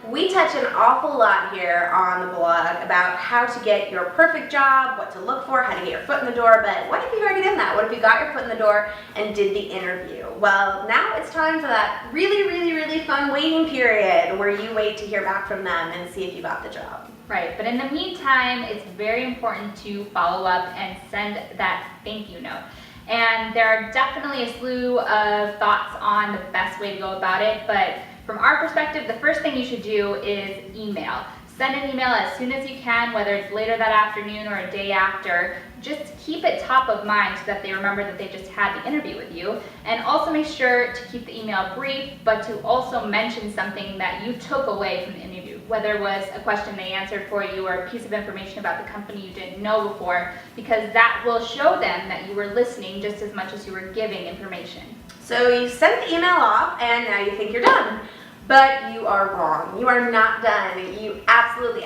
We touch an awful lot here on the blog about how to get your perfect job, what to look for, how to get your foot in the door, but what if you've already done that? What if you got your foot in the door and did the interview? Well, now it's time for that really fun waiting period where you wait to hear back from them and see if you got the job. Right, but in the meantime, it's very important to follow up and send that thank you note. And there are definitely a slew of thoughts on the best way to go about it, but from our perspective, the first thing you should do is email. Send an email as soon as you can, whether it's later that afternoon or a day after. Just keep it top of mind so that they remember that they just had the interview with you. And also make sure to keep the email brief, but to also mention something that you took away from the interview, whether it was a question they answered for you or a piece of information about the company you didn't know before, because that will show them that you were listening just as much as you were giving information. So you sent the email off and now you think you're done. But you are wrong. You are not done. You absolutely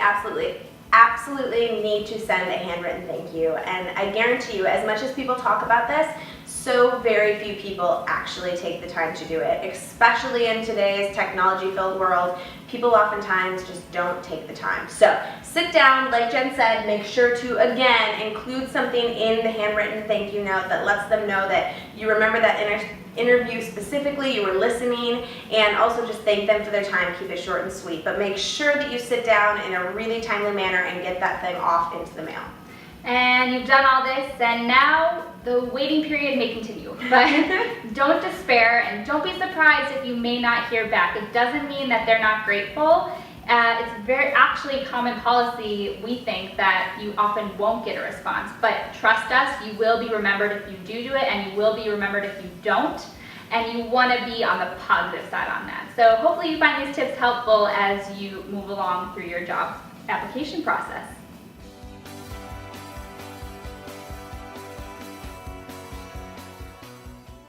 need to send a handwritten thank you. And I guarantee you, as much as people talk about this, so very few people actually take the time to do it, especially in today's technology-filled world. People oftentimes just don't take the time. So sit down, like Jen said, make sure to, again, include something in the handwritten thank you note that lets them know that you remember that interview specifically, you were listening, and also just thank them for their time. Keep it short and sweet, but make sure that you sit down in a really timely manner and get that thing off into the mail. And you've done all this, and now the waiting period may continue. But don't despair, and don't be surprised if you may not hear back. It doesn't mean that they're not grateful. It's actually common policy, we think, that you often won't get a response. But trust us, you will be remembered if you do it, and you will be remembered if you don't. And you want to be on the positive side on that. So hopefully you find these tips helpful as you move along through your job application process.